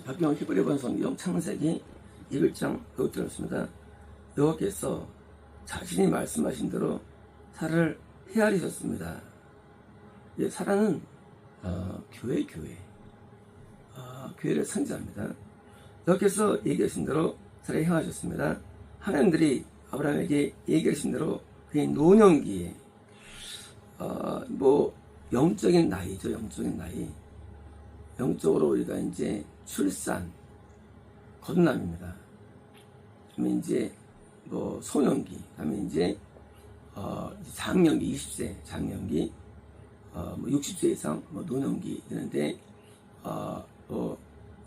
박경원 히브리 본 성경 창세기 21장 여기 들었습니다. 여호와께서 자신이 말씀하신 대로 사라를 헤아리셨습니다. 사라는 교회를 상징합니다. 여호와께서 얘기하신 대로 사라를 헤아리셨습니다. 하나님들이 아브라함에게 얘기하신 대로 그의 노년기에 영적인 나이죠. 영적인 나이. 영적으로 우리가 이제 출산, 거듭남입니다. 그다음에 이제 소년기, 그다음에 이제 장년기, 20세 장년기, 60세 이상 노년기 되는데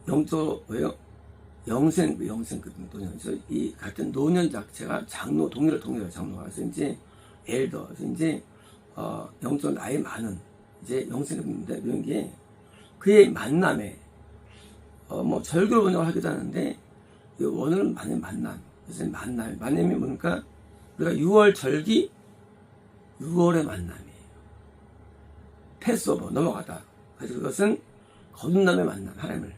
영적으로 왜요? 영생급 노년이죠. 이 같은 노년 자체가 장로, 동일한 장로가 그래서 이제 엘더, 그래서 이제 영적 나이 많은 이제 영생급인데 이런 게 그의 만남에 절교를 번역을 하기도 하는데 이 원어는 만남. 그래서 만남이 뭡니까? 우리가 6월 절기 6월의 만남이에요. 패스오버 넘어가다. 그래서 그것은 거듭남의 만남, 하나님을.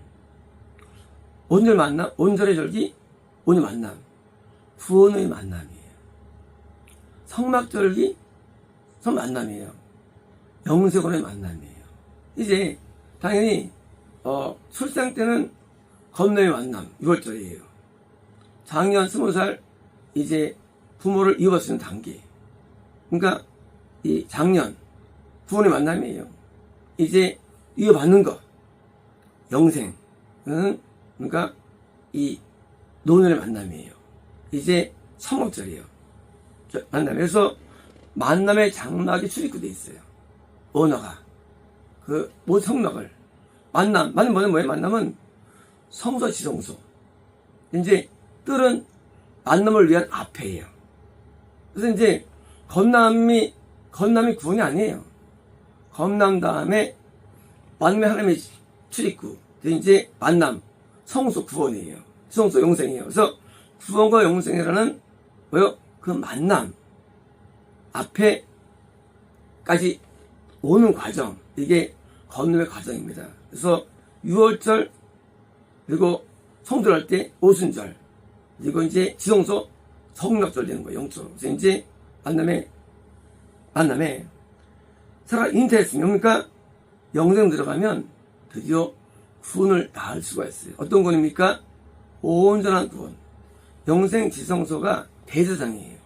온절 만남, 온절의 절기, 온유 만남, 구원의 만남이에요. 성막절기, 성 만남이에요. 영세권의 만남이에요. 이제 당연히 출생 때는 건너의 만남 6월절이에요. 작년 20살 이제 부모를 이어받는 단계. 그러니까 이 작년 구원의 만남이에요. 이제 이어받는 것 영생. 그러니까 이 노년의 만남이에요. 이제 성목절이에요. 만남. 그래서 만남의 장막이 출입구돼 있어요. 언어가 그 모든 성막을 만남은 뭐예요? 만남은 성소 지성소. 이제 뜰은 만남을 위한 앞에예요. 그래서 이제 건남이 구원이 아니에요. 건남 다음에 만남의 하나님의 출입구. 이제 만남 성소 구원이에요. 성소 영생이에요. 그래서 구원과 영생이라는 뭐요? 그 만남 앞에까지 오는 과정, 이게 건너의 과정입니다. 그래서 6월절, 그리고 성들할 때 오순절, 그리고 이제 지성소 성막절 되는 거예요. 영적으로. 그래서 이제 만남에 사라가 잉태했으면, 그러니까 영생 들어가면 드디어 구원을 낳을 수가 있어요. 어떤 구원입니까? 온전한 구원. 영생 지성소가 대제사장이에요.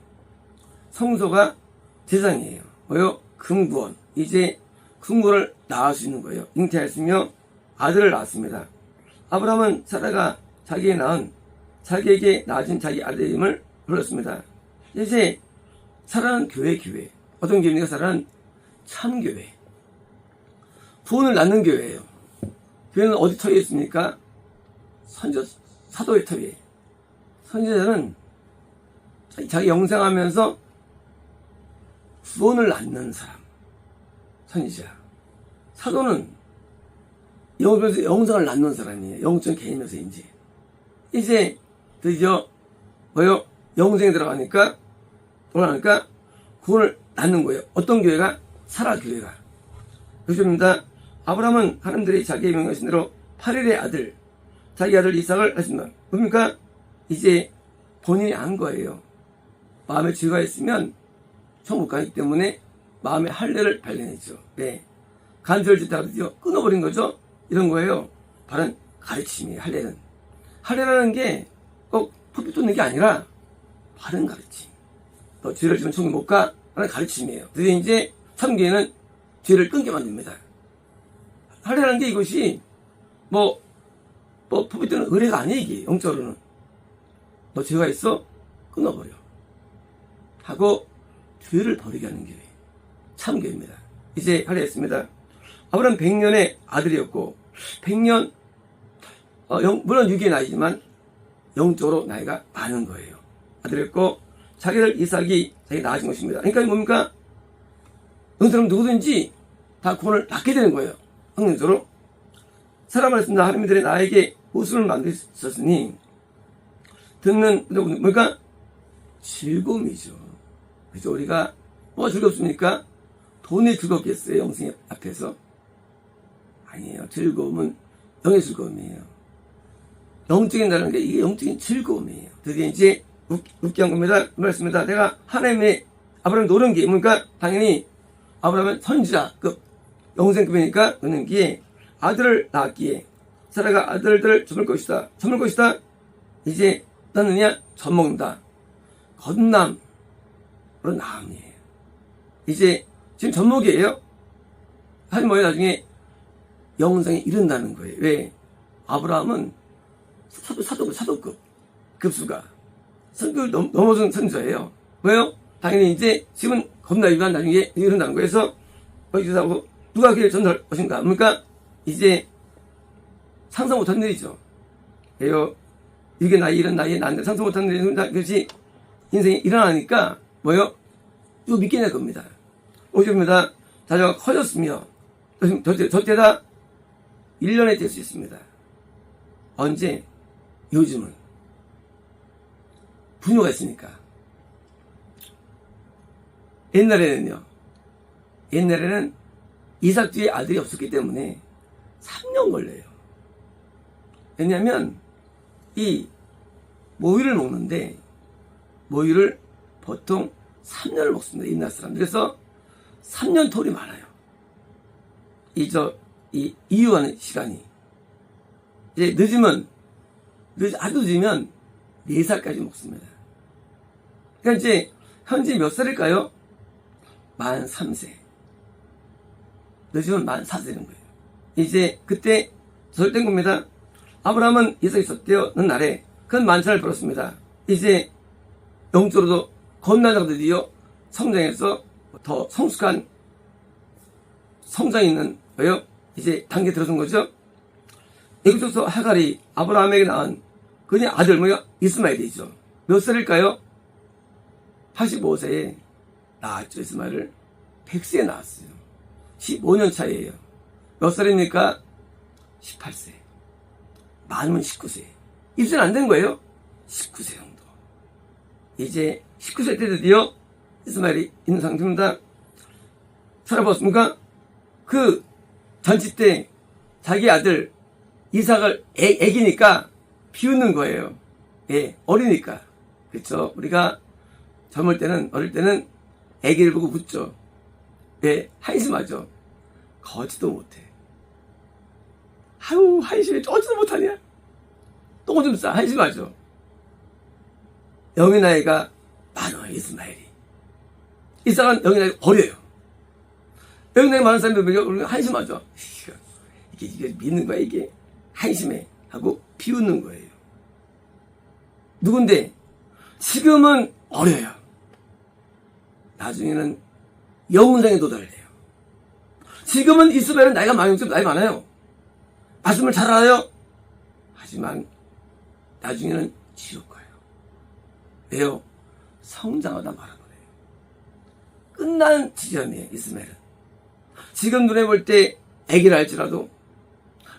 성소가 제사장이에요. 뭐요? 금구원. 이제 금구원을 낳을 수 있는 거예요. 잉태했으며 아들을 낳았습니다. 아브라함은 사라가 자기에게 낳아진 자기 아들의 이름을 불렀습니다. 이제 사라는 교회. 어떤 교회입니까? 사라는 참교회. 구원을 낳는 교회예요. 교회는 어디 터에 있습니까? 사도의 터에. 선지자는 자기 영생하면서 구원을 낳는 사람. 선지자. 사도는 영생을 낳는 사람이에요. 영적 개념에서 이제 드디어 뭐요? 영생에 들어가니까 구원을 낳는 거예요. 어떤 교회가? 사라 교회가. 그렇습니다. 아브라함은 하나님들이 자기의 명하신 대로 8일의 아들, 자기 아들 이삭을 하신다. 그러니까 이제 본인이 안 거예요. 마음에 죄가 있으면 천국 가기 때문에 마음의 할례를 발견했죠. 네. 간절을 짓다가 드디어 끊어버린 거죠. 이런 거예요. 바른 가르침이에요. 할례라는 게 꼭 퍼붓 돋는 게 아니라 바른 가르침. 너 죄를 지면 천국 못 가? 라는 가르침이에요. 드디어 이제 참교회는 죄를 끊게 만듭니다. 할례라는 게 이것이 퍼붓 돋는 의례가 아니에요. 이게 영적으로는. 너 죄가 있어? 끊어버려. 하고 죄를 버리게 하는 교회. 참교회입니다. 이제 할례했습니다. 아브라함 100년의 아들이었고 100년 물론 6의 나이지만 영적으로 나이가 많은 거예요. 아들이었고 자기 아들 이삭이 자기 낳아진 것입니다. 그러니까 뭡니까? 영적으로 누구든지 다 구원을 받게 되는 거예요. 확률적으로. 사라 말씀다 하나님들이 나에게 웃음을 만드셨으니 듣는 뭡니까? 즐거움이죠. 그래서 우리가 뭐가 즐겁습니까? 돈이 즐겁겠어요? 영생 앞에서? 아니에요. 즐거움은 영의 즐거움이에요. 영적인다는 게 이게 영적인 즐거움이에요. 드디어 이제 웃기한 겁니다. 말씀입니다. 내가 하나님의 아브라함을 노린 게 뭡니까? 당연히 아브라함은 선지자급, 영생급이니까 노는 게 아들을 낳았기에 사라가 아들들을 저물 것이다. 저물 것이다. 이제 낳느냐? 젖먹는다. 건남으로 나음이에요. 이제 지금 젖먹이에요. 하지만 뭐예요? 나중에 영생에 이른다는 거예요. 왜? 아브라함은 사도급 급수가 성격을 넘어선 선지자예요. 왜요? 당연히 이제 지금은 겁나 유한 나중에 이른다는 거예요. 그래서 여기서 누가 그를 전달할 것인가? 그러니까 이제 상상 못한 일이죠. 왜요? 이게 나이 이런 나이에 난데 상상 못한 일이 그것이 인생이 일어나니까 뭐요? 이거 믿게 될 겁니다. 오십니다. 자녀가 커졌으며 저때다 1년에 될 수 있습니다. 언제? 요즘은 분노가 있으니까. 옛날에는 이삭 뒤에 아들이 없었기 때문에 3년 걸려요. 왜냐하면 이 모유를 먹는데 모유를 보통 3년을 먹습니다. 옛날 사람들. 그래서 3년 톨이 많아요. 이 이유하는 시간이. 이제 아주 늦으면 4살까지 먹습니다. 그러니까 이제 현재 몇 살일까요? 43세. 늦으면 44세 되는 거예요. 이제 그때 설된 겁니다. 아브라함은 이삭이 있었대요는 날에 큰 만찬을 벌였습니다. 이제 영적으로도 건난자가 드디어 성장해서 더 성숙한 성장이 있는 거예요. 이제 단계 들어선 거죠. 애굽에서 하갈이 아브라함에게 낳은 그의 아들 이스마엘이죠. 몇 살일까요? 85세에 낳았죠. 이스마엘을 100세에 낳았어요. 15년 차이에요. 몇 살입니까? 18세. 많으면 19세. 입술 안 된 거예요? 19세 정도. 이제 19세 때 드디어 이스마엘이 있는 상태입니다. 살아봤습니까? 그 잔치 때 자기 아들 이삭을 애기니까 비웃는 거예요. 예, 어리니까. 그렇죠. 우리가 어릴 때는 애기를 보고 웃죠. 예, 한심하죠. 걷지도 못해. 아유, 한심해. 걷지도 못하냐? 똥 좀 싸. 한심하죠. 영의 나이가 많아요, 이스마엘이. 이삭은 영의 나이가 어려요. 영의 나이 많은 사람들 한심하죠. 이게 믿는 거야, 이게. 한심해. 하고 비웃는 거예요. 누군데? 지금은 어려요. 나중에는 영생에 도달해요. 지금은 이스마엘은 나이가 많아요. 말씀을 잘 알아요. 하지만 나중에는 지옥 가요. 왜요? 성장하다 말아버려요. 끝난 지점이에요, 이스마엘은. 지금 눈에 볼 때 애기를 할지라도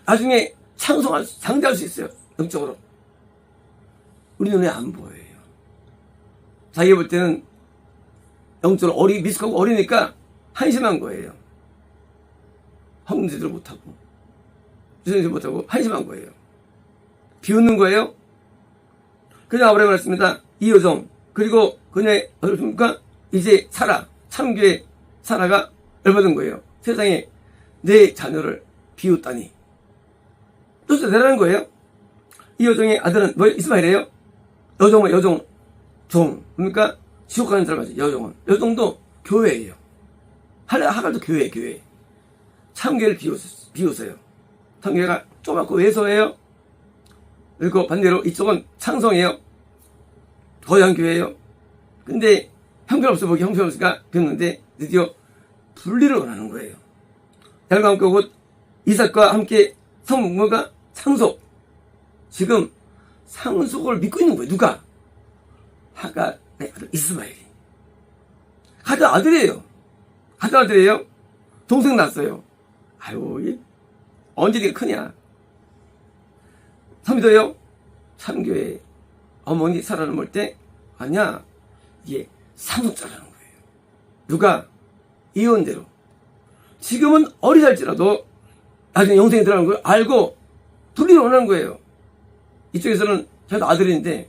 나중에 장자할 수 있어요. 영적으로. 우리 눈에 안 보여요. 자기가 볼 때는 영적으로 미숙하고 어리니까 한심한 거예요. 헌금제대로 못하고 유전제 못하고 한심한 거예요. 비웃는 거예요. 그냥 아브라함이 말했습니다. 이 여종 그리고 그녀의 어떻습니까? 이제 참교의 사라가 열받은 거예요. 세상에 내 자녀를 비웃다니. 또 대단한 거예요. 이 여종의 아들은 이스마엘이에요. 여종 종 그러니까 지옥 가는 사람이지. 여종도 교회예요. 하갈도 교회. 참교회를 비웃어요. 참교회가 조그맣고 왜소해요. 그리고 반대로 이쪽은 창성이에요. 거양교회예요. 근데 형편없으니까 비웃는데 드디어 분리를 원하는 거예요. 야곱과 함께 곧 이삭과 함께 성부가 상속. 지금 상속을 믿고 있는 거예요. 누가? 하갈의 아들 이스마엘이. 하갈 아들이에요. 동생 낳았어요. 아유, 언제 이렇게 크냐. 믿어요? 참교회 어머니 사라는 볼 때 아니야. 이게 상속자라는 거예요. 누가? 이혼대로. 지금은 어리달지라도 나중에 영생에 들어가는 걸 알고 둘리를 원하는 거예요. 이쪽에서는 저도 아들인데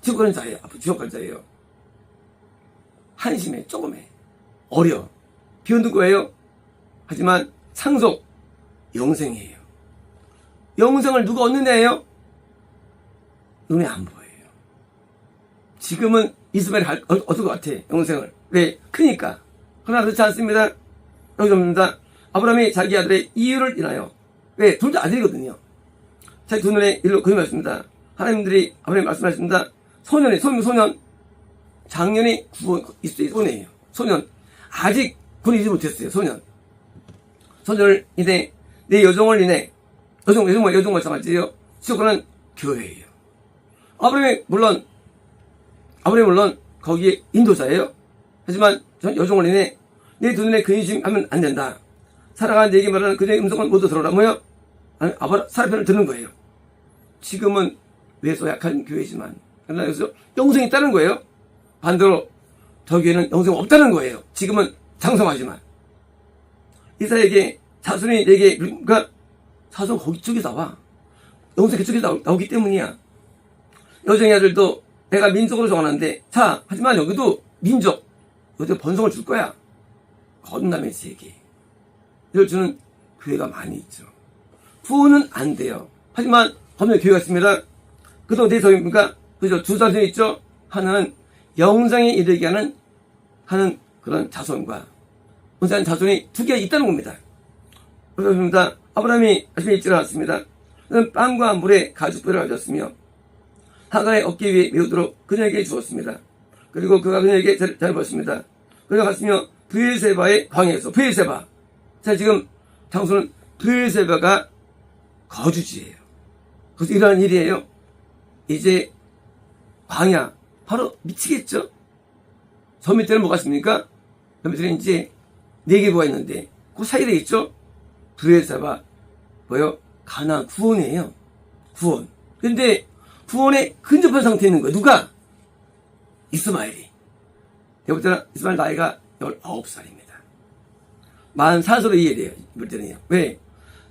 지옥 가는 자예요. 앞으로 지옥 가는 자예요. 한심해, 조금해, 어려, 비웃는 거예요. 하지만 상속, 영생이에요. 영생을 누가 얻는 애예요? 눈에 안 보여요. 지금은 이스마엘이 얻을 것 같아, 영생을. 왜? 크니까. 그러나 그렇지 않습니다. 여기서입니다. 아브라함이 자기 아들의 이유를 인하여, 왜? 둘 다 아들이거든요. 자기 두 눈에 일로 거듭났습니다. 하나님들이 아브라함이 말씀하셨습니다. 소년, 작년에 구원 있을 때 소년이에요. 소년. 아직 구원 이루지 못했어요, 소년을 인해, 내 여종을 인해, 여종 말씀하지요. 지옥가는 교회예요. 아브라함이 물론 거기에 인도자예요. 하지만 여종을 인해 내 두 눈에 근심하면 안 된다. 살아가는 내게 말하는 그녀의 음성을 모두 들어라. 뭐요? 사람의 편을 듣는 거예요. 지금은 외소 약한 교회지만 그러나 여기서 영생이 있다는 거예요. 반대로 저 교회는 영생 없다는 거예요. 지금은 장성하지만 이사에게 자손이 내게 그러니까 자손 거기 쪽에 나와. 영생 그쪽에 나오기 때문이야. 여정의 아들도 내가 민족으로 정하는데 자 하지만 여기도 민족 여기도 번성을 줄 거야. 건남의 세계 이걸 주는 교회가 많이 있죠. 구원은 안 돼요. 하지만 건남의 교회가 있습니다. 그동안 대성입니까? 그죠? 두 자손이 있죠. 하나는 영생에 이르게 하는 그런 자손과 영생하는 자손이 두 개가 있다는 겁니다. 그렇습니다. 아브라함이 아침에 일찍 일어났습니다. 그는 빵과 물에 가죽불을 가졌으며 하갈의 어깨 위에 메우도록 그녀에게 주었습니다. 그리고 그가 그녀에게 잘 입었습니다. 그녀가 갔으며 브엘세바의 광야에서 브엘세바. 자, 지금 장소는 브엘세바가 거주지예요. 그래서 일어나는 일이에요. 이제 광야 바로 미치겠죠. 저 밑에는 뭐가 있습니까? 저 밑에는 이제 4개 부가 있는데 그 사이에 있죠. 브엘세바 뭐요? 가나안 구원이에요. 구원. 근데 구원에 근접한 상태에 있는 거예요. 누가? 이스마엘이. 내가 볼 때는 이스마엘 나이가 19살입니다. 44세로 이해돼요. 이럴 때는요. 왜?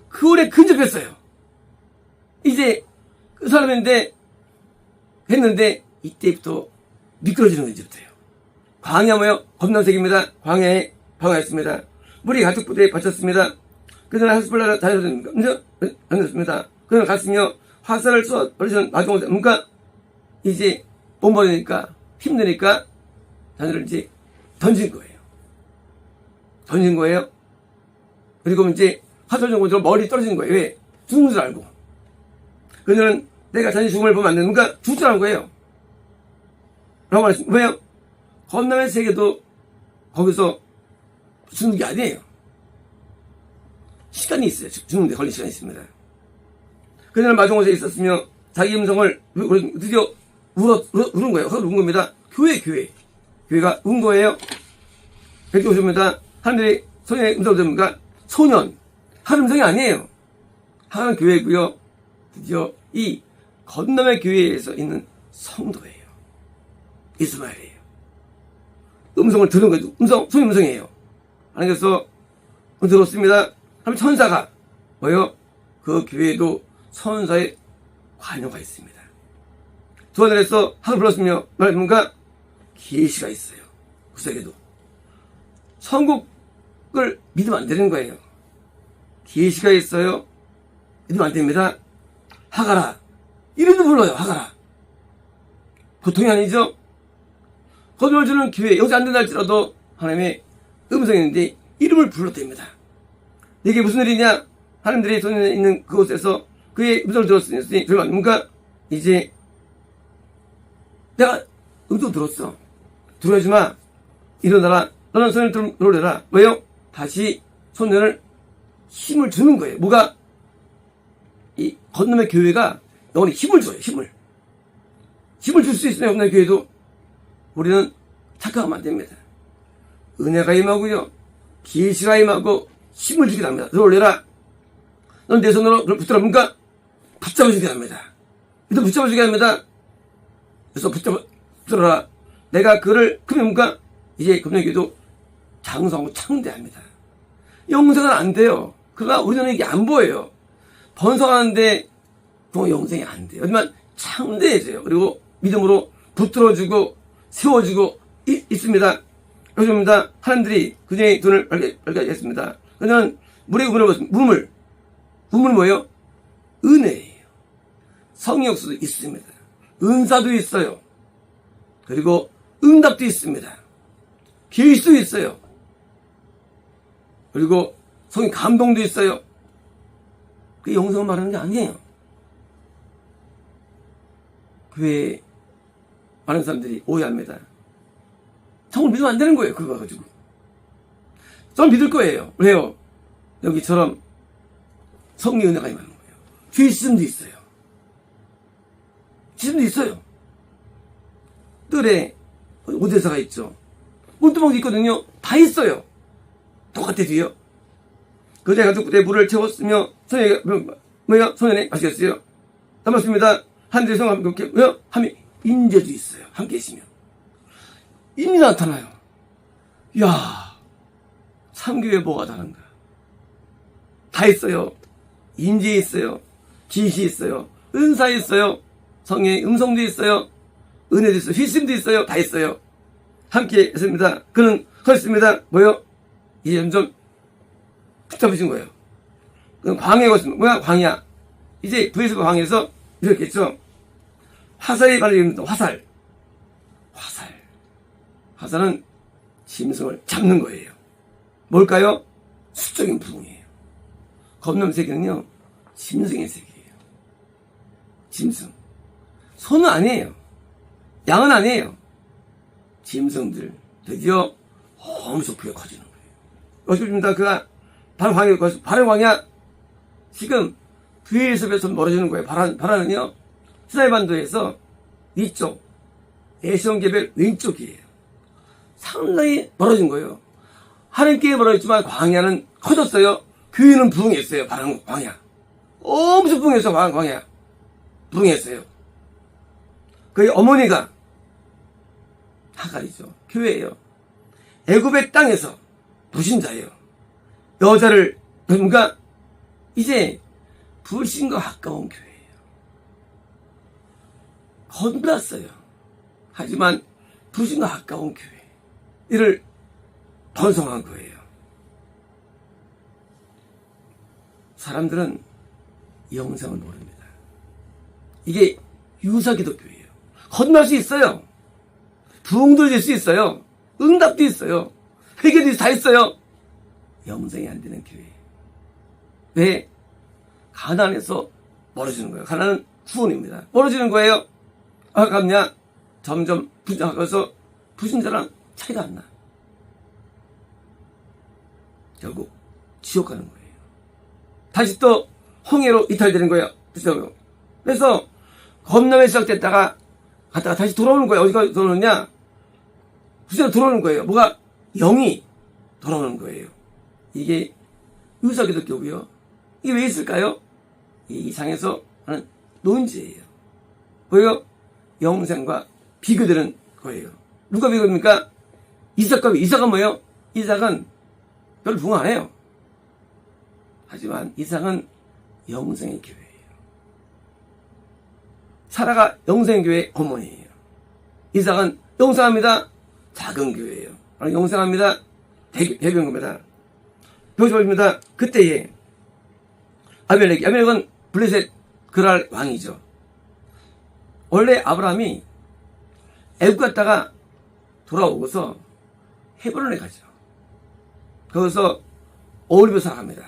구원에 근접했어요. 이제 그 사람인데 했는데 이때부터 미끄러지는 거예요. 이제부터요. 광야 뭐요? 검정색입니다. 광야에 방황했습니다. 물이 가축 부대에 받쳤습니다. 그들은 하스플라를 다녔습니다. 그들은 갔으며 화살을 쏘아 버리시는 마지막에 뭔가 이제 못 버리니까 힘드니까 자녀를 이제 던진 거예요. 그리고 이제 화살 정도로 머리 떨어지는 거예요. 왜? 죽는 줄 알고. 그들은 내가 자녀 죽음을 보면 안 되는 뭔가 죽을 줄 아는 거예요. 라고 말했습니다. 왜요? 건남의 세계도 거기서 죽는 게 아니에요. 시간이 있어요. 죽는데 걸릴 시간이 있습니다. 그녀는 마중곳에 있었으며 자기 음성을 드디어 울은 거예요. 울은 겁니다. 교회가 운 거예요. 이렇게 오십니다. 하늘의 소년의 음성을 들으니까 소년, 하늘 음성이 아니에요. 하나는 교회고요. 드디어 이 건남의 교회에서 있는 성도예요. 이스마엘이에요. 음성을 들은 거예요. 소년 음성이에요. 하나님께서 들었습니다. 그럼 천사가 뭐요? 그 교회에도 천사의 관여가 있습니다. 두 하늘에서 하늘 불렀으며 뭔가 계시가 있어요. 구석에도 천국을 믿으면 안 되는 거예요. 계시가 있어요. 믿으면 안 됩니다. 하가라 이름도 불러요. 하가라 보통이 아니죠. 거듭을 주는 교회 영생 안 된다 할지라도 하나님의 음성이 있는데 이름을 불러댑니다. 이게 무슨 일이냐? 하나님들이 손에 있는 그곳에서 그의 음성을 들었으니 그러면 뭔가 이제 내가 음성 들었어. 들어야지 마. 일어나라. 너는 소년을 놀래라. 왜요? 다시 소년을 힘을 주는 거예요. 뭐가? 이 건너의 교회가 영원히 힘을 줘요. 힘을 줄 수 있으면 건너의 교회도 우리는 착각하면 안 됩니다. 은혜가 임하고요. 계시가 임하고 힘을 주게 합니다. 놀래라. 넌 내 손으로 그걸 붙들어 뭔가 붙잡아주게 합니다. 그래서 붙잡아주게 합니다. 그래서 붙들어라. 내가 그를 크면 뭔가 이제 금년기도 장성하고 창대합니다. 영생은 안 돼요. 그러나 우리는 이게 안 보여요. 번성하는데 그건 영생이 안 돼요. 하지만 창대해져요. 그리고 믿음으로 붙들어주고 세워주고 있습니다. 그렇습니다. 하나님들이 그녀의 돈을 발견했습니다. 그녀는 물에 우물을 먹었습니다. 우물은 뭐예요? 은혜예요. 성역수도 있습니다. 은사도 있어요. 그리고 응답도 있습니다. 계시도 있어요. 그리고 성인 감동도 있어요. 그게 영성을 말하는 게 아니에요. 교회에 많은 사람들이 오해합니다. 정말 믿으면 안 되는 거예요. 그거 가지고. 저는 믿을 거예요. 왜요? 여기처럼 성령 은혜가 임하는 거예요. 죄심도 있어요. 죄심도 있어요. 뜰에 오대사가 있죠. 물두멍도 있거든요. 다 있어요. 똑같아도요. 그제 가지고 내 물을 채웠으며 소년에 마시겠어요. 담았습니다. 하늘의 성함 그렇게 왜요? 함이 인재도 있어요. 함께 계시면 인이 나타나요. 이야, 삼교에 뭐가 다른가? 다 있어요. 인재 있어요. 지시 있어요. 은사 있어요. 성의 음성도 있어요. 은혜도 있어요. 휘심도 있어요. 다 있어요. 함께 했습니다. 그는 그렇습니다. 뭐요? 이제 점점 붙잡으신 거예요. 그럼 광야가 왔습니다. 뭐야? 광야. 이제 부에서 광야에서 이렇게 했죠. 화살이 발립니다. 화살. 화살은 짐승을 잡는 거예요. 뭘까요? 수적인 부흥이에요. 검놈 세계는요, 짐승의 세계예요. 짐승. 소는 아니에요. 양은 아니에요. 짐승들. 드디어 엄청 크게 커지는 거예요. 어떻습니다. 그가 바른 광야, 지금 부에서부터 멀어지는 거예요. 바라는요, 시나이 반도에서 위쪽, 에시온개별 왼쪽이에요. 상당히 멀어진 거예요. 하늘께 멀어졌지만 광야는 커졌어요. 교회는 부흥했어요. 바른 광야. 엄청 부흥했어요. 바른 광야. 부흥했어요. 그의 어머니가 하갈이죠. 교회예요. 애굽의 땅에서 불신자예요. 여자를 그러니까 이제 불신과 가까운 교회예요. 건드렸어요. 하지만 불신과 가까운 교회. 이를 번성한 거예요. 사람들은 영성을 모릅니다. 이게 유사기독교예요. 거듭날 수 있어요. 부흥도 될 수 있어요. 응답도 있어요. 회개도 다 있어요. 영성이 안 되는 교회. 왜? 가난에서 멀어지는 거예요. 가난은 후원입니다. 멀어지는 거예요. 아깝냐? 점점 부정하면서 불신자랑 차이가 안 나. 결국 지옥 가는 거예요. 다시 또 홍해로 이탈되는 거예요. 그래서 겁남에 시작됐다가 갔다가 다시 돌아오는 거예요. 어디가 돌아오느냐? 부자로 돌아오는 거예요. 뭐가? 영이 돌아오는 거예요. 이게 유사기독교고요. 이게 왜 있을까요? 이 상에서 하는 논지예요. 뭐예요? 영생과 비교되는 거예요. 누가 비교됩니까? 이삭은 뭐예요? 이삭은 별로 부흥 안 해요. 하지만 이삭은 영생의 교회예요. 사라가 영생의 교회의 어머니예요. 이삭은 영생합니다. 작은 교회예요. 영생합니다. 대변입니다. 표시입니다. 그때에 아비멜렉은 블레셋 그랄 왕이죠. 원래 아브라함이 애굽 갔다가 돌아오고서 헤브론에 가죠. 거기서 오리브 살아갑니다.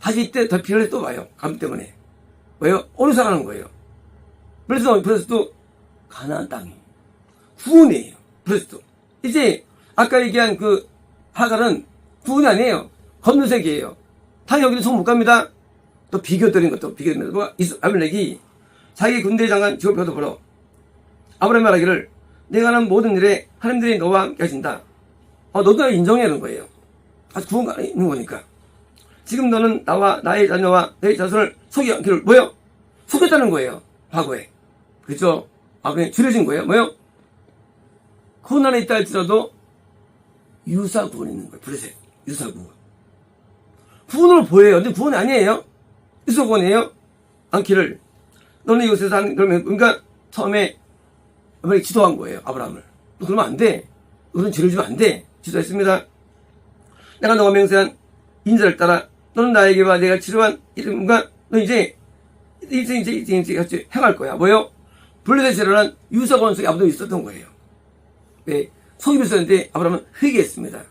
다시 이때 더 피를 또 와요. 감 때문에. 왜요? 오리브 살아가는 거예요. 블레셋도 가나안 땅이 구원이에요. 블레셋도. 이제 아까 얘기한 그 하갈은 구원이 아니에요. 검은색이에요. 다 여기는 손 못 갑니다. 또 비교드린 것도 비교됩니다. 아비멜렉이 자기 군대 장관 지원표도 벌어 아브라함이 말하기를 내가 하는 모든 일에 하나님들이 너와 함께 하신다. 너도 인정해 하는 거예요. 아주 구원가 있는 거니까. 지금 너는 나와 나의 자녀와 내 자손을 속여 길을 뭐요? 속였다는 거예요. 과거에. 그렇죠? 아브라함이 줄여진 거예요. 뭐요? 구원 안에 있다 할지라도 유사구원이 있는 거예요. 블레셋 유사구원. 구원으로 보여요. 근데 구원이 아니에요. 유사구원이에요. 않기를 너는 이곳에서 그러면 그러니까 처음에 아브라함이 지도한 거예요. 아브라함을. 너 그러면 안 돼. 너는 죄를 지면 안 돼. 지도했습니다. 내가 너가 맹세한 인자를 따라 너는 나에게와 내가 치료한 이름과 너 이제 같이 행할 거야. 뭐요? 블레셋 제라는 유사 권속에 아브라함이 있었던 거예요. 네. 속임이 있었는데 아브라함은 회개했습니다.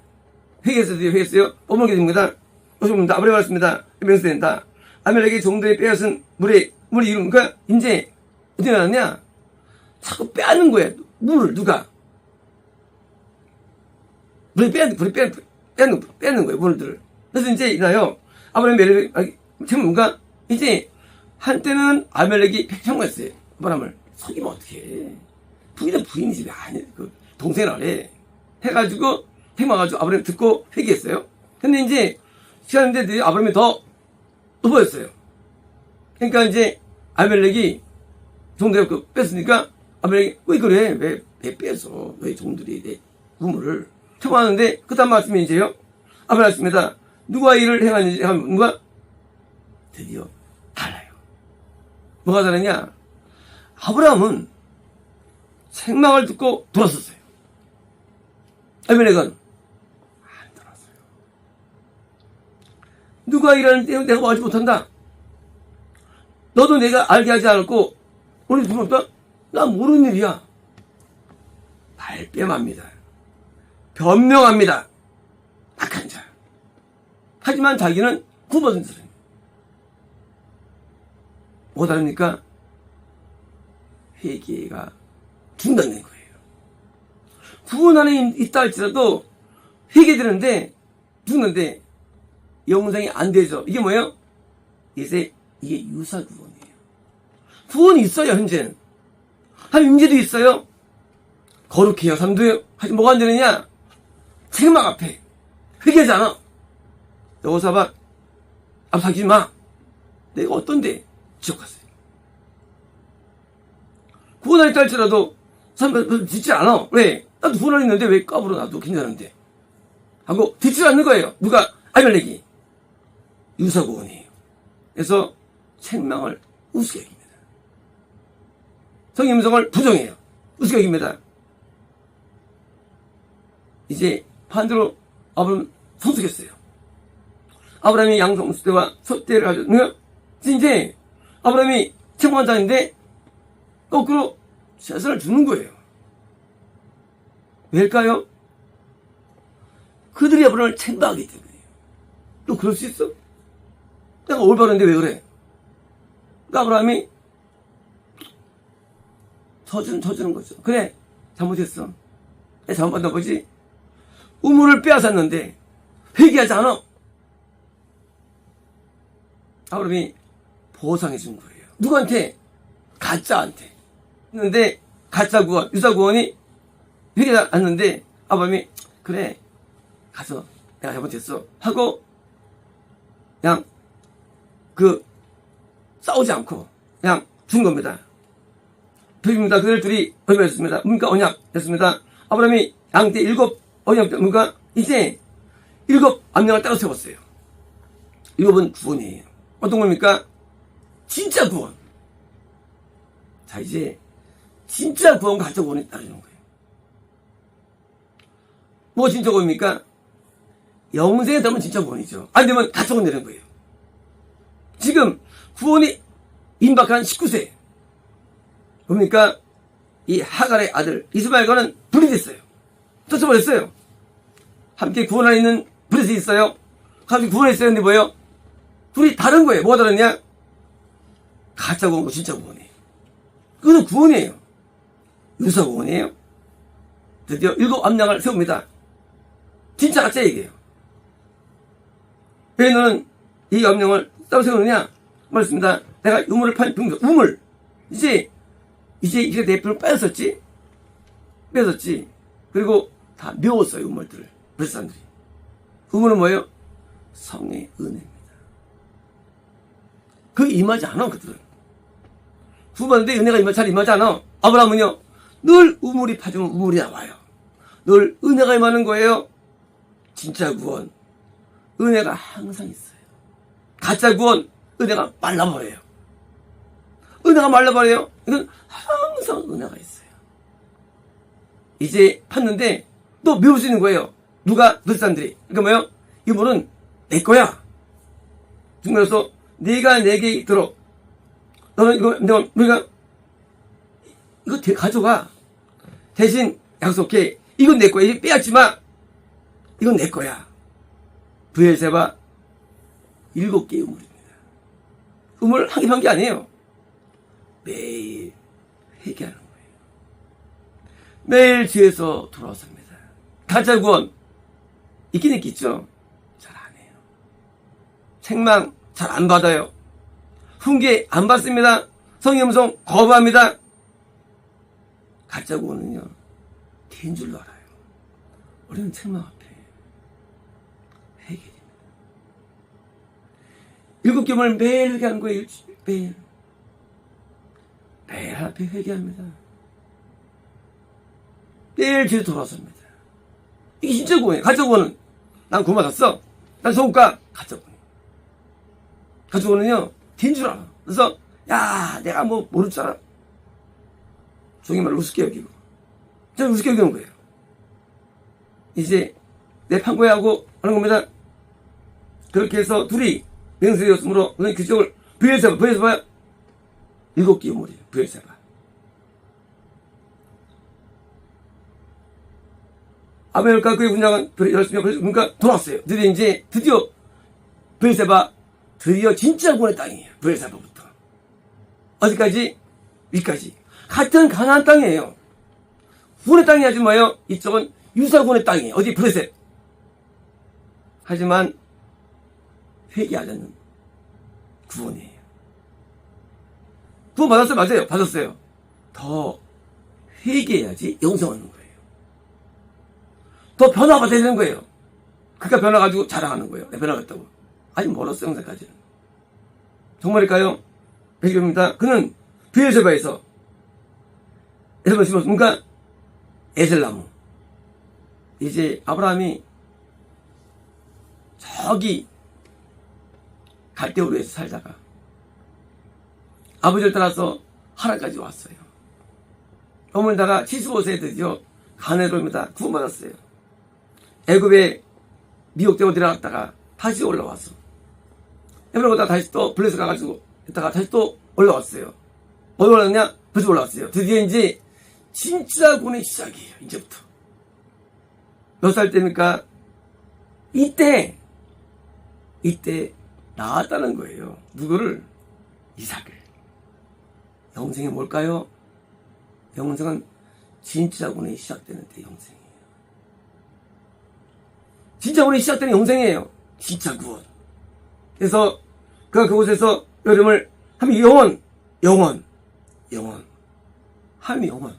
회개했어요. 어머니게 됩니다. 아브라함이 말했습니다. 맹세된다. 아멜렉의 종들이 빼앗은 물이 이루니까 이제 어떻게 나왔냐? 자꾸 빼앗는 거야. 물을 누가? 물이 빼앗는 거예요. 물들을. 그래서 이제 이나요. 아브라함이 뭔가 이제 한때는 아멜렉이 평가했어요. 아브라함을 속이면 어떡해. 부인은 부인이지 왜 아니 그 동생을 하래. 해가지고 해가지고 아브라함이 듣고 회개했어요. 근데 이제 시간인데 아브라함이 더 보였어요. 그러니까 이제 아멜렉이 종들이 뺐으니까 아멜렉이 왜 그래? 왜 뺏어? 너희 종들이 내 우물을 청하는데 그 다음 말씀이 이제요. 아브라함 말씀입니다. 누가 일을 행하는지 하면 누가 드디어 달라요. 뭐가 다르냐? 아브라함은 생망을 듣고 돌았었어요. 아멜렉은 안 돌았어요. 누가 일하는데 내가 와지 못한다. 너도 내가 알게 하지 않았고 우리 부모가 나 모르는 일이야. 발뺌합니다. 변명합니다. 악한 자. 하지만 자기는 구원받은 사람입니다. 뭐 다릅니까? 회개가 중단된 거예요. 구원 안에 있다 할지라도 회개되는데 죽는데 영생이 안 되죠. 이게 뭐예요? 이게 유사 구원이에요. 구원이 있어요, 현재는. 한 임재도 있어요. 거룩해요, 삶도요. 하지만 뭐가 안 되느냐? 책망 앞에 회개하지 않아. 여호사밧 앞사귀지 마. 내가 어떤데 지옥갔어요. 구원 안에 있다 할지라도 사람 듣지 않아. 왜? 나도 구원 안에 있는데 왜 까불어 나도 괜찮은데 하고 듣지 않는 거예요. 누가? 아멜렉이. 유사 구원이에요. 그래서 책망을 우습게 여깁니다. 성의 음성을 부정해요. 우습게 여깁니다. 이제 반대로 아브라함 성숙했어요. 아브라함이 양성수대와 솥대를 가졌으면 이제 아브라함이 책망자인데 거꾸로 재산을 주는 거예요. 왜일까요? 그들이 아브라함을 책망하기 때문이에요. 너 그럴 수 있어? 내가 올바른데 왜 그래? 아브라함이 져주는 거죠. 그래, 잘못했어. 내가 잘못받나 보지? 우물을 빼앗았는데 회개하지 않아. 아브라함이 보상해 준 거예요. 누구한테? 가짜한테. 했는데 가짜 구원, 유사 구원이 회개하지 않는데 아브라함이 그래, 가서 내가 잘못했어 하고 그냥 싸우지 않고 그냥 준 겁니다. 표입니다. 그들 둘이 언약했습니다. 뭔가 언약했습니다. 아브라함이 양떼 7 언약 뭔가 이제 7 암양을 따로 세웠어요. 7은 구원이에요. 어떤 겁니까? 진짜 구원. 자, 이제 진짜 구원과 가짜 구원이 따르는 거예요. 뭐 진짜 구원입니까? 영생에 따르면 진짜 구원이죠. 안 되면 가짜 구원 되는 거예요. 지금 구원이 임박한 19세. 뭡니까? 이 하갈의 아들 이스마엘과는 분이 됐어요. 쫓아버렸어요. 함께 구원 안에 있는 브레스이 있어요. 같이 구원했어요. 근데 뭐예요? 둘이 다른 거예요. 뭐가 다르냐? 가짜 구원과 진짜 구원이에요. 그것은 구원이에요. 유사 구원이에요. 드디어 7 암양을 세웁니다. 진짜 가짜 얘기예요. 왜 너는 이 암양을 따로 세우느냐? 말했습니다. 내가 우물을 판 병사, 우물. 이제 이스라엘 대표를 뺏었지? 그리고 다 메웠어요, 우물들을. 브레스 사람들이. 우물은 뭐예요? 성의 은혜입니다. 그 임하지 않아, 그들은. 구원받는데 은혜가 잘 임하지 않아. 아브라함은요, 늘 우물이 파주면 우물이 나와요. 늘 은혜가 임하는 거예요. 진짜 구원. 은혜가 항상 있어요. 가짜 구원, 은혜가 말라버려요. 은혜가 말라버려요. 이건 항상 은혜가 있어요. 이제 팠는데 또 미울 수 있는 거예요. 누가? 그 사람들이. 그러니까 뭐예요? 이 물은 내 거야. 중간에서 네가 내게 들어. 너는 이거 우리가 이거 가져가. 대신 약속해. 이건 내 거야. 이제 빼앗지 마. 이건 내 거야. 브엘세바 7개의 우물입니다. 우물 한 게 아니에요. 매일 회개하는 거예요. 매일 죄에서 돌아섭니다. 가짜 구원 있긴 있겠죠. 잘 안 해요. 책망 잘 안 받아요. 훈계 안 받습니다. 성령 음성 거부합니다. 가짜 구원은요 된 줄로 알아요. 우리는 책망 앞에 회개됩니다. 7개월 매일 회개하는 거예요. 매일 앞에 회개합니다. 매일 죄 돌아섭니다. 이게 진짜 구원이에요. 가짜 구원은 난 구원 받았어. 난 성과 가짜 구원. 가짜 구원은요 된 줄 알아. 그래서 야 내가 뭐 모를 줄 알아. 종이 말로 우습게 여기고 저는 우습게 여기는 거예요. 이제 내 판고해하고 하는 겁니다. 그렇게 해서 둘이 맹세되었으므로 너희 규정을 브엘세바 7개의 우물이에요. 브엘세바. 아벨과 그의 군장은 열심히 그러니까 돌아왔어요. 드디어 브엘세바 드디어 진짜 구원의 땅이에요. 브엘세바부터 어디까지? 위까지 같은 가나안 땅이에요. 구원의 땅이 아주 뭐예요? 이쪽은 유사구원의 땅이에요. 어디? 브엘세바. 하지만 회개하지 않는 구원이에요. 구원 받았어요? 맞아요. 받았어요. 더 회개해야지 영성하는 거예요. 더 변화가 되는 거예요. 그러니까 변화 가지고 자랑하는 거예요. 내 변화갔다고. 아직 멀었어요. 영생까지는. 정말일까요? 배경입니다. 그는 브엘세바에서 에셀을 심었습니까? 에셀나무. 이제 아브라함이 저기 갈대우르에서 살다가 아버지를 따라서 하란까지 왔어요. 머물다가 75세에 드디어 가나안으로입니다. 구원받았어요. 애굽에 미혹되고 내려갔다가 다시 올라와서 에브라보다 다시 또 블레스 가가지고 있다가 다시 또 올라왔어요. 어디 올라왔냐? 벌써 올라왔어요. 드디어 이제 진짜 구원의 시작이에요. 이제부터. 몇 살 때입니까? 이때 낳았다는 거예요. 누구를? 이삭을. 영생이 뭘까요? 영생은 진짜 구원이 시작되는 때 영생이에요. 진짜 구원이 시작되는 영생이에요. 진짜 구원. 그래서 그가 그곳에서 여름을 함이 영원. 함이 영원.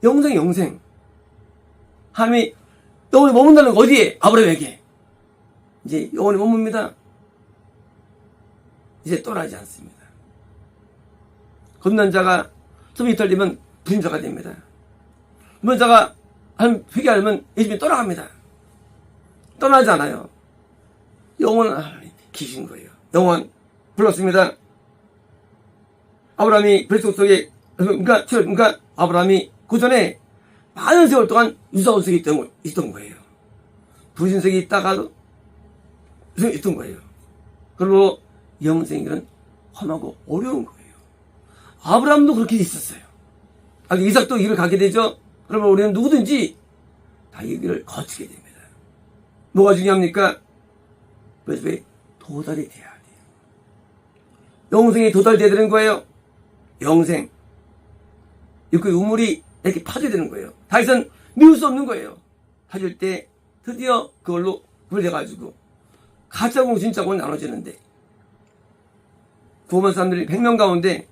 영생. 함이 영원히 머문다는 거 어디에? 아브라함에게. 이제 영원히 머뭅니다. 이제 떠나지 않습니다. 겁난 자가 좀 이틀 되면 부임자가 됩니다. 겁난 자가 회개하면 예수님이 떠나갑니다. 떠나지 않아요. 영원은 하나님 계신 거예요. 영원 불렀습니다. 아브라함이 그리스도 속에 그러니까 아브라함이 그 전에 많은 세월 동안 유사원 속에 있던 거예요. 부신석에 있다가도 있던 거예요. 그리고 영생이란 험하고 어려운 거예요. 아브라함도 그렇게 있었어요. 이삭도 이 길을 가게 되죠. 그러면 우리는 누구든지 다 이 길을 거치게 됩니다. 뭐가 중요합니까? 그래서 도달이 돼야 돼요. 영생이 도달돼야 되는 거예요. 영생. 그 우물이 이렇게 파져야 되는 거예요. 다 이상 미울 수 없는 거예요. 파질 때 드디어 그걸로 분리돼가지고 가짜공 진짜공 나눠지는데 구원받은 사람들이 100명 가운데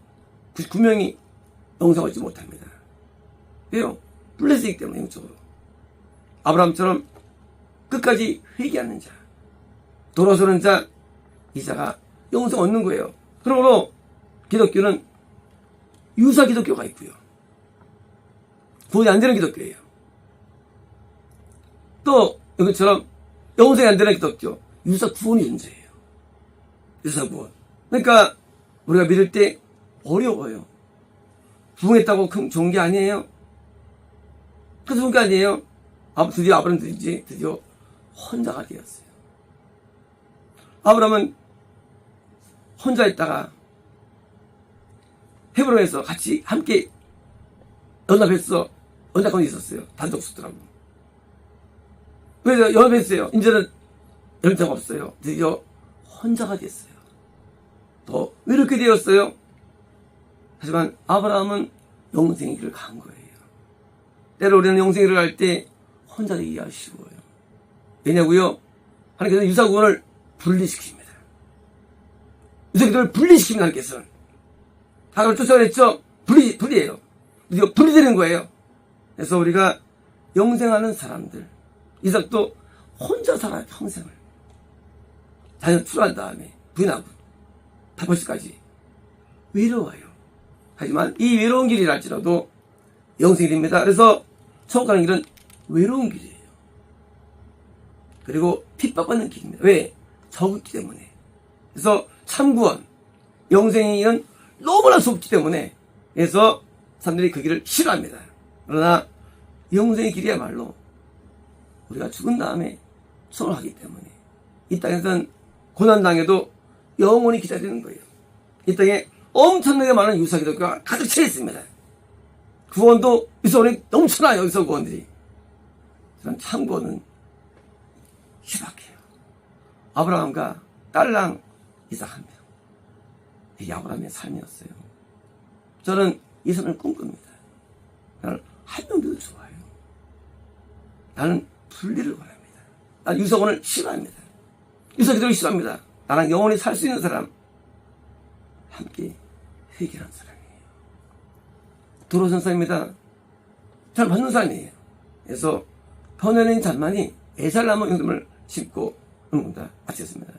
99명이 영생을 얻지 못합니다. 왜요? 블레스이기 때문에 영적으로. 아브라함처럼 끝까지 회개하는 자, 돌아서는 자, 이자가 영생 얻는 거예요. 그러므로 기독교는 유사 기독교가 있고요. 구원이 안 되는 기독교예요. 또 여기처럼 영생이 안 되는 기독교, 유사 구원이 존재해요. 유사 구원. 그러니까 우리가 믿을 때 어려워요. 부흥했다고 좋은 게 아니에요. 그 좋은 게 아니에요. 드디어 아브라함은 드디어 혼자가 되었어요. 아브라함은 혼자 있다가 헤브론에서 같이 함께 연합해서 언약권이 있었어요. 단독 수더라고. 그래서 연합했어요. 이제는 연장 없어요. 드디어 혼자가 됐어요. 더 외롭게 되었어요. 하지만 아브라함은 영생의 길을 간 거예요. 때로 우리는 영생의 길을 갈 때 혼자 되기 쉬워요. 왜냐고요? 하나님께서 유사구원을 분리시킵니다. 유사구원을 분리시킵니다. 하나님께서는. 하나님을 쫓아냈죠? 분리해요. 우리가 분리되는 거예요. 그래서 우리가 영생하는 사람들, 이삭도 혼자 살아요. 평생을. 자녀 출한 다음에 부인하고 다버시까지 외로워요. 하지만 이 외로운 길이랄지라도 영생이 됩니다. 그래서 천국 가는 길은 외로운 길이에요. 그리고 핍박받는 길입니다. 왜? 적기 때문에. 그래서 참구원, 영생의 길은 너무나 좁기 때문에 그래서 사람들이 그 길을 싫어합니다. 그러나 영생의 길이야말로 우리가 죽은 다음에 소원을 하기 때문에 이 땅에서는 고난당해도 영원히 기다리는 거예요. 이 땅에 엄청나게 많은 유사기독교가 가득 차 있습니다. 구원도 유사원이 넘쳐나요. 여기서 구원들이. 저는 참구원은 희박해요. 아브라함과 딸랑 이삭 한 명. 이게 아브라함의 삶이었어요. 저는 이 삶을 꿈꿉니다. 나는 한 명도 좋아요. 나는 분리를 원합니다. 나는 유사원을 싫어합니다. 유사기독을 싫어합니다. 나랑 영원히 살 수 있는 사람, 함께 회개하는 사람이에요. 도로선 사람입니다. 잘 받는 사람이에요. 그래서 변해낸 자만이 애살나무 용품을 심고 응원다 마치겠습니다.